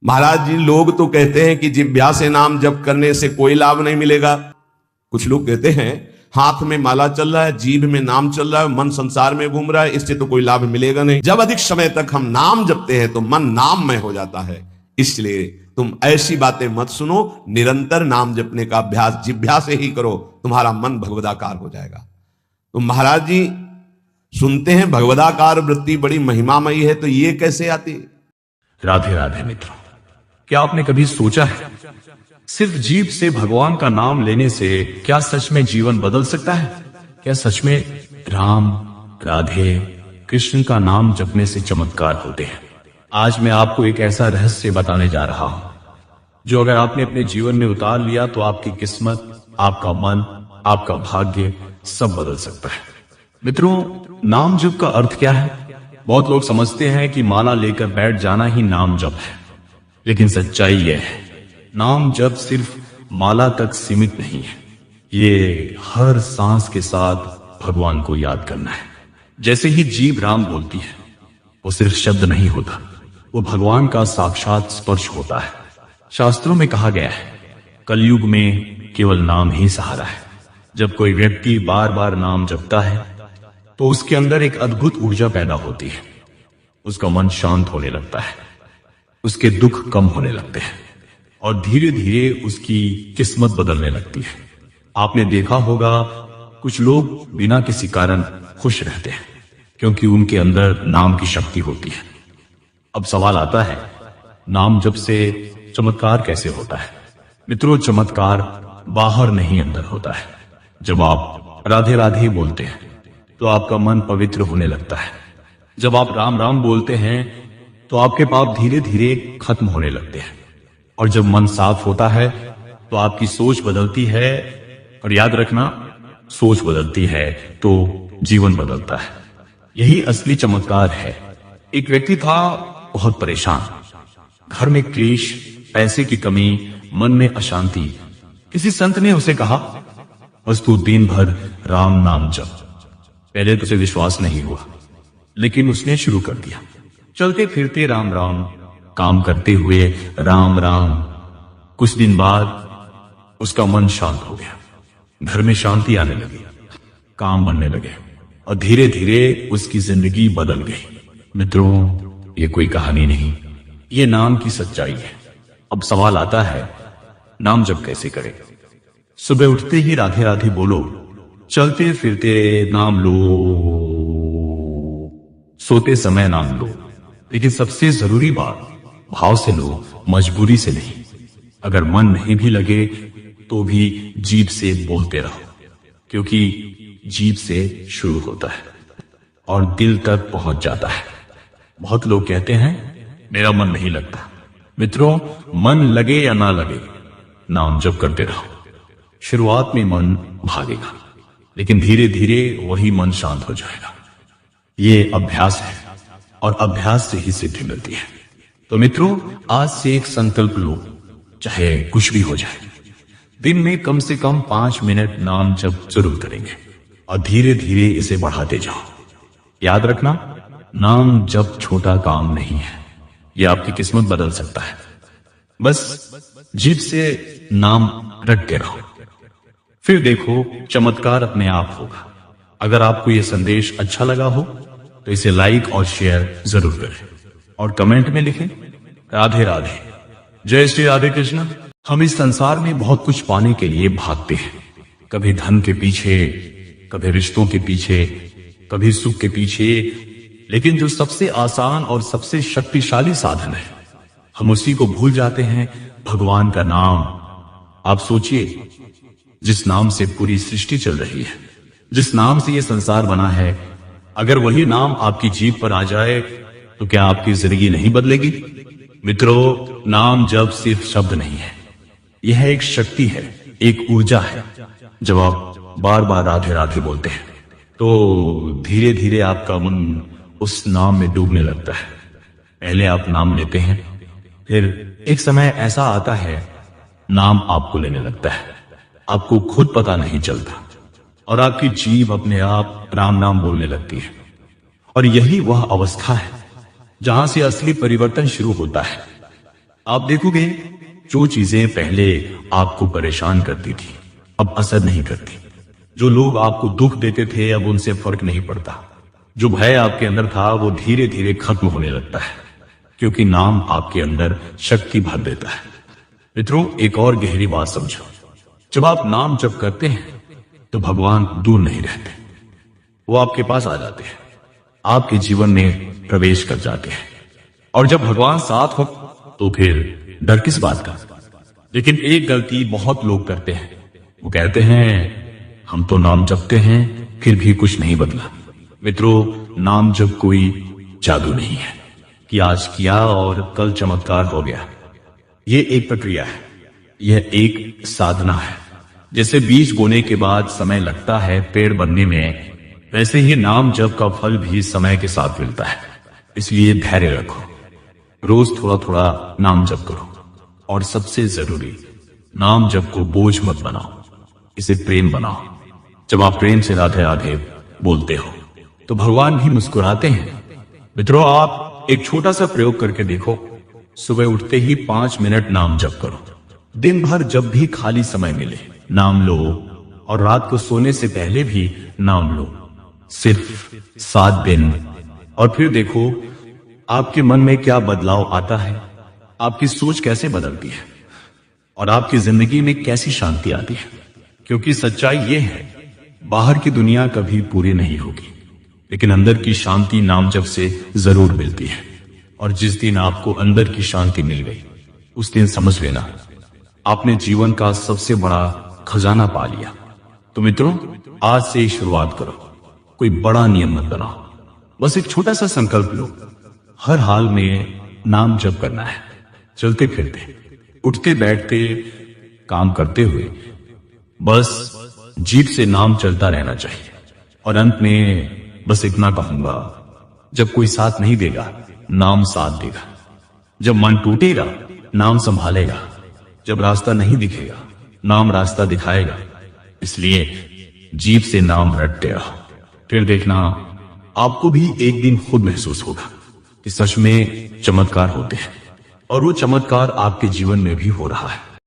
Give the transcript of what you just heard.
महाराज जी, लोग तो कहते हैं कि जिह्वा से नाम जप करने से कोई लाभ नहीं मिलेगा। कुछ लोग कहते हैं हाथ में माला चल रहा है, जीभ में नाम चल रहा है, मन संसार में घूम रहा है, इससे तो कोई लाभ मिलेगा नहीं। जब अधिक समय तक हम नाम जपते हैं तो मन नाममय हो जाता है। इसलिए तुम ऐसी बातें मत सुनो, निरंतर नाम जपने का अभ्यास जिह्वा से ही करो, तुम्हारा मन भगवदाकार हो जाएगा। तो महाराज जी सुनते हैं भगवदाकार वृत्ति बड़ी महिमामयी है, तो ये कैसे आती? राधे राधे मित्रों, क्या आपने कभी सोचा है सिर्फ जीभ से भगवान का नाम लेने से क्या सच में जीवन बदल सकता है? क्या सच में राम, राधे, कृष्ण का नाम जपने से चमत्कार होते हैं? आज मैं आपको एक ऐसा रहस्य बताने जा रहा हूं जो अगर आपने अपने जीवन में उतार लिया तो आपकी किस्मत, आपका मन, आपका भाग्य सब बदल सकता है। मित्रों, नाम जप का अर्थ क्या है? बहुत लोग समझते हैं कि माला लेकर बैठ जाना ही नाम जप है, लेकिन सच्चाई यह है नाम जप सिर्फ माला तक सीमित नहीं है। ये हर सांस के साथ भगवान को याद करना है। जैसे ही जीभ राम बोलती है, वो सिर्फ शब्द नहीं होता, वो भगवान का साक्षात स्पर्श होता है। शास्त्रों में कहा गया है कलयुग में केवल नाम ही सहारा है। जब कोई व्यक्ति बार बार नाम जपता है तो उसके अंदर एक अद्भुत ऊर्जा पैदा होती है। उसका मन शांत होने लगता है, उसके दुख कम होने लगते हैं और धीरे धीरे उसकी किस्मत बदलने लगती है। आपने देखा होगा कुछ लोग बिना किसी कारण खुश रहते हैं क्योंकि उनके अंदर नाम की शक्ति होती है। अब सवाल आता है नाम जप से चमत्कार कैसे होता है? मित्रों, चमत्कार बाहर नहीं अंदर होता है। जब आप राधे राधे बोलते हैं तो आपका मन पवित्र होने लगता है। जब आप राम राम बोलते हैं तो आपके पाप धीरे धीरे खत्म होने लगते हैं। और जब मन साफ होता है तो आपकी सोच बदलती है। और याद रखना, सोच बदलती है तो जीवन बदलता है। यही असली चमत्कार है। एक व्यक्ति था बहुत परेशान, घर में क्लेश, पैसे की कमी, मन में अशांति। किसी संत ने उसे कहा बस तू दिन भर राम नाम जप। पहले तो उसे विश्वास नहीं हुआ, लेकिन उसने शुरू कर दिया। चलते फिरते राम राम, काम करते हुए राम राम। कुछ दिन बाद उसका मन शांत हो गया, घर में शांति आने लगी, काम बनने लगे और धीरे धीरे उसकी जिंदगी बदल गई। मित्रों, ये कोई कहानी नहीं, ये नाम की सच्चाई है। अब सवाल आता है नाम जप कैसे करें? सुबह उठते ही राधे राधे बोलो, चलते फिरते नाम लो, सोते समय नाम लो। लेकिन सबसे जरूरी बात, भाव से लो, मजबूरी से नहीं। अगर मन नहीं भी लगे तो भी जीभ से बोलते रहो, क्योंकि जीभ से शुरू होता है और दिल तक पहुंच जाता है। बहुत लोग कहते हैं मेरा मन नहीं लगता। मित्रों, मन लगे या ना लगे, नाम जप करते रहो। शुरुआत में मन भागेगा, लेकिन धीरे धीरे वही मन शांत हो जाएगा। ये अभ्यास है और अभ्यास से ही सिद्धि मिलती है। तो मित्रों, आज से एक संकल्प लो, चाहे कुछ भी हो जाए, दिन में कम से कम 5 मिनट नाम जप जरूर करेंगे और धीरे धीरे इसे बढ़ाते जाओ। याद रखना, नाम जप छोटा काम नहीं है, यह आपकी किस्मत बदल सकता है। बस जीभ से नाम रटते रहो, फिर देखो चमत्कार अपने आप होगा। अगर आपको यह संदेश अच्छा लगा हो तो इसे लाइक और शेयर जरूर करें और कमेंट में लिखें राधे राधे, जय श्री राधे कृष्ण। हम इस संसार में बहुत कुछ पाने के लिए भागते हैं, कभी धन के पीछे, कभी रिश्तों के पीछे, कभी सुख के पीछे, लेकिन जो सबसे आसान और सबसे शक्तिशाली साधन है, हम उसी को भूल जाते हैं, भगवान का नाम। आप सोचिए, जिस नाम से पूरी सृष्टि चल रही है, जिस नाम से यह संसार बना है, अगर वही नाम आपकी जीभ पर आ जाए तो क्या आपकी जिंदगी नहीं बदलेगी? मित्रों, नाम जब सिर्फ शब्द नहीं है, यह एक शक्ति है, एक ऊर्जा है। जब आप बार बार राधे राधे बोलते हैं तो धीरे धीरे आपका मन उस नाम में डूबने लगता है। पहले आप नाम लेते हैं, फिर एक समय ऐसा आता है नाम आपको लेने लगता है, आपको खुद पता नहीं चलता और आपकी जीभ अपने आप राम नाम बोलने लगती है। और यही वह अवस्था है जहां से असली परिवर्तन शुरू होता है। आप देखोगे जो चीजें पहले आपको परेशान करती थी अब असर नहीं करती। जो लोग आपको दुख देते थे अब उनसे फर्क नहीं पड़ता। जो भय आपके अंदर था वो धीरे धीरे खत्म होने लगता है, क्योंकि नाम आपके अंदर शक्ति भर देता है। मित्रों, एक और गहरी बात समझो, जब आप नाम जप करते हैं तो भगवान दूर नहीं रहते, वो आपके पास आ जाते हैं, आपके जीवन में प्रवेश कर जाते हैं। और जब भगवान साथ हो तो फिर डर किस बात का। लेकिन एक गलती बहुत लोग करते हैं, वो कहते हैं हम तो नाम जपते हैं फिर भी कुछ नहीं बदला। मित्रों, नाम जप कोई जादू नहीं है कि आज किया और कल चमत्कार हो गया। ये एक प्रक्रिया है, यह एक साधना है। जैसे बीज बोने के बाद समय लगता है पेड़ बनने में, वैसे ही नाम जप का फल भी समय के साथ मिलता है। इसलिए धैर्य रखो, रोज थोड़ा थोड़ा नाम जप करो, और सबसे जरूरी नाम जप को बोझ मत बनाओ, इसे प्रेम बनाओ। जब आप प्रेम से राधे राधे बोलते हो तो भगवान भी मुस्कुराते हैं। मित्रों, आप एक छोटा सा प्रयोग करके देखो। सुबह उठते ही 5 मिनट नाम जप करो। दिन भर जब भी खाली समय मिले नाम लो, और रात को सोने से पहले भी नाम लो, सिर्फ 7 दिन। और फिर देखो आपके मन में क्या बदलाव आता है, आपकी सोच कैसे बदलती है, और आपकी जिंदगी में कैसी शांति आती है। क्योंकि सच्चाई ये है, बाहर की दुनिया कभी पूरी नहीं होगी, लेकिन अंदर की शांति नाम जप से जरूर मिलती है। और जिस दिन आपको अंदर की शांति मिल गई, उस दिन समझ लेना आपने जीवन का सबसे बड़ा खजाना पा लिया। तो मित्रों, आज से ही शुरुआत करो। कोई बड़ा नियम मत बनाओ, बस एक छोटा सा संकल्प लो। हर हाल में नाम जप करना है, चलते फिरते, उठते बैठते, काम करते हुए, बस जीभ से नाम चलता रहना चाहिए। और अंत में बस इतना कहूंगा, जब कोई साथ नहीं देगा नाम साथ देगा। जब मन टूटेगा नाम संभालेगा। जब रास्ता नहीं दिखेगा नाम रास्ता दिखाएगा। इसलिए जीभ से नाम रटते रहो, फिर देखना आपको भी एक दिन खुद महसूस होगा कि सच में चमत्कार होते हैं। और वो चमत्कार आपके जीवन में भी हो रहा है।